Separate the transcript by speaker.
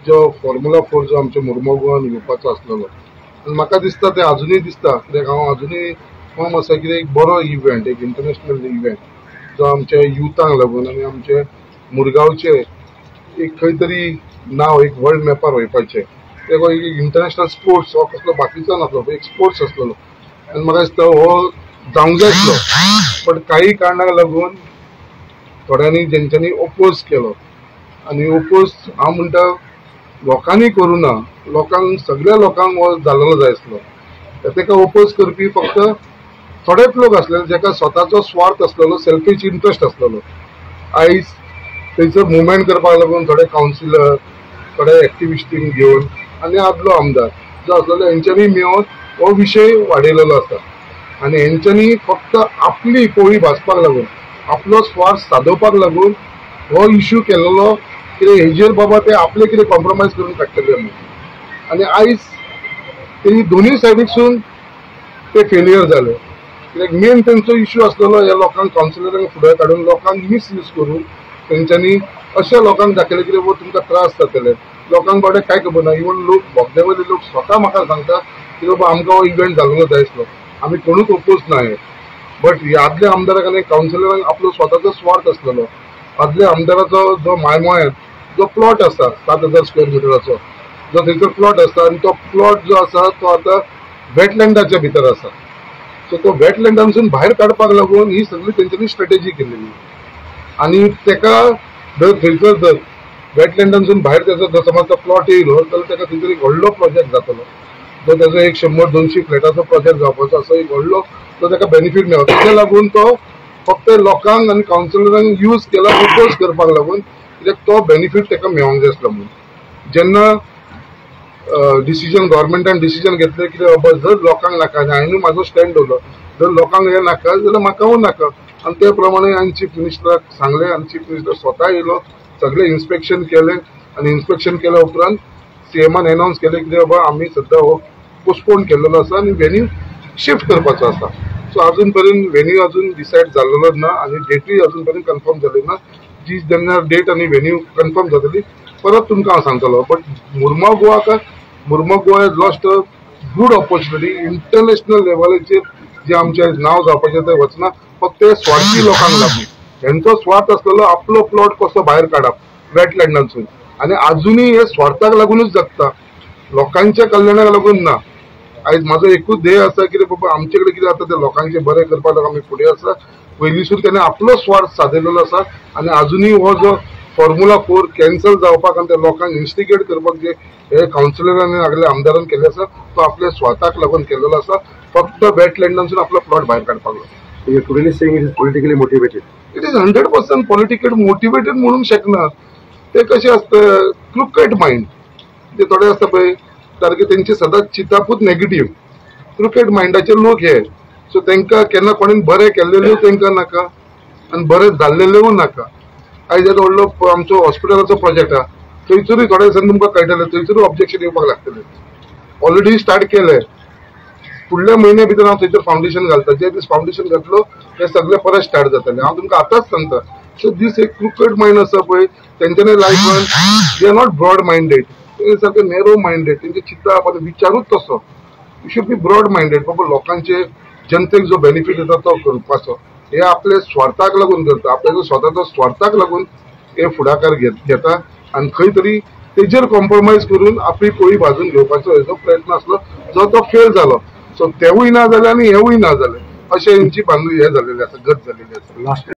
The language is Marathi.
Speaker 1: जो फॉर्म्युला 4 जो आमच्या मुर्मो गोवान येवपाचो आसलेलो आनी म्हाका दिसता ते अजुनूय दिसता, कित्याक हांव अजुनूय फॉर्म आसा की एक बरो इव्हेंट, एक इंटरनॅशनल इव्हेंट जो आमच्या युथांक लागून आनी आमचे मुरगांवचे एक खंय तरी नांव एक वर्ल्ड मॅपार वयपाचें, तेका एक इंटरनॅशनल स्पोर्ट्स हो कसलो बाकीचो नासलो, एक स्पोर्ट्स आसलेलो आनी म्हाका दिसता हो जावंक जाय आसलो. बट काही कारणाक लागून थोड्यांनी जेंच्यांनी ओपोज केलो आनी ओपोज हांव म्हणटा लोकांनी करूना, लोकांक सगळ्या लोकांक हो जाल्लो जाय आसलो. तेका ओपोज करपी फक्त थोडेच लोक आसलेले जेका स्वताचो स्वार्थ आसलेलो, सेल्फिश इंट्रस्ट आसलेलो. आयज थंयसर मुवमेंट करपाक लागून थोडे कावन्सिलर, थोडे एक्टिविस्टींक घेवन आनी आदलो आमदार जो आसलेलो हेंच्यांनी मेळोन हो विशय वाडयलेलो आसा आनी हेंच्यांनी फक्त आपली पोळी भाजपाक लागून, आपलो स्वार्थ सादोवपाक लागून हो इश्यू केलेलो, कितें हेजेर बाबा ते आपले कितें कॉम्प्रोमायज करून काडटले म्हणून. आनी आयज तेणी दोनूय सायडीकसून ते फेल्युअर जाले, कित्याक मेन तेंचो इश्यू आसलेलो ह्या लोकांक कावन्सिलरांक फुडें काडून लोकांक मिसयूज करून तेंच्यांनी अशा लोकांक दाखयले की वो तुमकां त्रास जातले. लोकांक बाबडे कांय खबर ना, इवन लोक बोगदेवयले लोक स्वता म्हाका सांगता की बाबा आमकां हो इव्हेंट जाल्लो जाय आसलो, आमी कोणूच ओपोज ना हे. बट ह्या आदल्या आमदाराक आनी कावन्सिलरांक आपलो स्वताचो स्वार्थ आसलेलो. आदल्या आमदाराचो जो मायमोळ्यात जो प्लॉट आसा 7,000 स्क्वेअर मिटराचो, जो थंयसर प्लॉट आसा आनी तो प्लॉट जो आसा तो आतां वेटलँडाच्या भितर आसा. सो तो वेटलँडांसून भायर काडपाक लागून ही सगळी तेंच्यांनी स्ट्रॅटेजी केल्ली आनी तेका जर थंयसर जर वेटलँडांसून भायर तेजो समज तो प्लॉट येयलो जाल्यार तेका थंयसर एक व्हडलो प्रोजेक्ट जातलो, जो तेजो एक 100-200 फ्लॅटाचो प्रोजेक्ट जावपाचो असो एक व्हडलो तो तेका बेनिफीट मेळटा. ताका लागून तो फक्त लोकांक आनी कावन्सिलरांक यूज केला ओपोज करपाक लागून, कित्याक तो बेनिफीट तेका मेळोंक जाय आसलो म्हणून. जेन्ना डिसिजन गव्हर्मेंटान डिसिजन घेतलें की बाबा जर लोकांक नाका, हांवें म्हाजो स्टँड दवरलो, जर लोकांक हे नाका जाल्यार म्हाकाय नाका. आनी ते प्रमाणे हांवें चीफ मिनिस्टराक सांगलें आनी चीफ मिनिस्टर स्वता येयलो, सगळें इन्स्पेक्शन केलें आनी इन्स्पेक्शन केल्या उपरांत सीएमान अनावन्स केलें की बाबा आमी सद्या हो पोस्टपोन केल्लो आसा आनी वेन्यू शिफ्ट करपाचो आसा. सो अजून पर्यंत वेन्यू अजून डिसायड जाल्लो ना आनी डेटूय अजून पर्यंत कन्फर्म जाली ना. जी जेन्ना डेट आनी वेन्यू कन्फर्म जातली परत तुमकां हांव सांगतलो. But Murmo Goa has lost a good opportunity. International लेवलाचेर जे आमचें नांव जावपाचें थंय वचना, फक्त स्वार्थी लोकांक लागून. हेंचो स्वार्थ आसलेलो आपलो प्लॉट कसो भायर काडप वेटलँडांसून आनी अजुनूय हे स्वार्थाक लागूनच जगता, लोकांच्या कल्याणाक लागून ना. आयज म्हाजो एकूच ध्येय आसा की बाबा आमचे कडेन कितें जाता ते लोकांचे बरें करपाक लागून आमी फुडें आसा. पयलींसून तेणें आपलो स्वार्थ सादयलेलो आसा आनी अजुनूय हो जो फॉर्म्युला 4 कॅन्सल जावपाक आनी त्या लोकांक इन्स्टिगेट करपाक जे हे कावन्सिलरांनी नागल्या आमदारान केले आसा तो आपल्या स्वार्थाक लागून केलेलो आसा, फक्त वेटलँडांसून आपलो प्लॉट भायर काडपाक लागून.
Speaker 2: You're clearly saying it is politically motivated.
Speaker 1: It is 100% politically motivated म्हणूंक शकना. ते कशें आसता क्रुकेट माइंड, ते थोडे आसता पळय सारके तेंचे सदांच चितापूत नेगेटिव्ह क्रुकेट माइंडाचे लोक हे. सो तेंकां केन्ना कोणेन बरें केल्लेलें तेंकां नाका आनी बरें जाल्लेलें नाका. आयज येदो व्हडलो आमचो हॉस्पिटलाचो प्रोजेक्ट आहा, थंयसरूय थोडे दिसांनी तुमकां कळटलें, थंयसरूय ऑब्जेक्शन येवपाक लागतलें. ऑलरेडी स्टार्ट केलें, फुडल्या म्हयन्या भितर हांव थंयसर फावंडेशन घालता. जे दीस फावंडेशन घातलो ते सगळे परत स्टार्ट जातले. हांव तुमकां आतांच सांगता. सो दीस एक क्रुकेट माइंड आसा पळय तेंच्यांनी लायफान they are not broad minded, ते सारके नॅरो माइंडेड. तेंचे चिंतप आनी विचारूच तसो. You should be broad minded. बाबा लोकांचे जनतेक जो बेनिफीट येता तो करपाचो. हे आपले स्वार्थाक लागून करता, आपल्या स्वताचो स्वार्थाक लागून हे फुडाकार घेता आनी खंय तरी तेजेर कॉम्प्रोमायज करून आपली पोळी भाजून घेवपाचो हेजो प्रयत्न आसलो, जो तो फेल जालो. सो तेवूय ना जालें आनी हेवूय ना जालें, अशें हेंची हे झालेली आसा, गत झालेली आसा.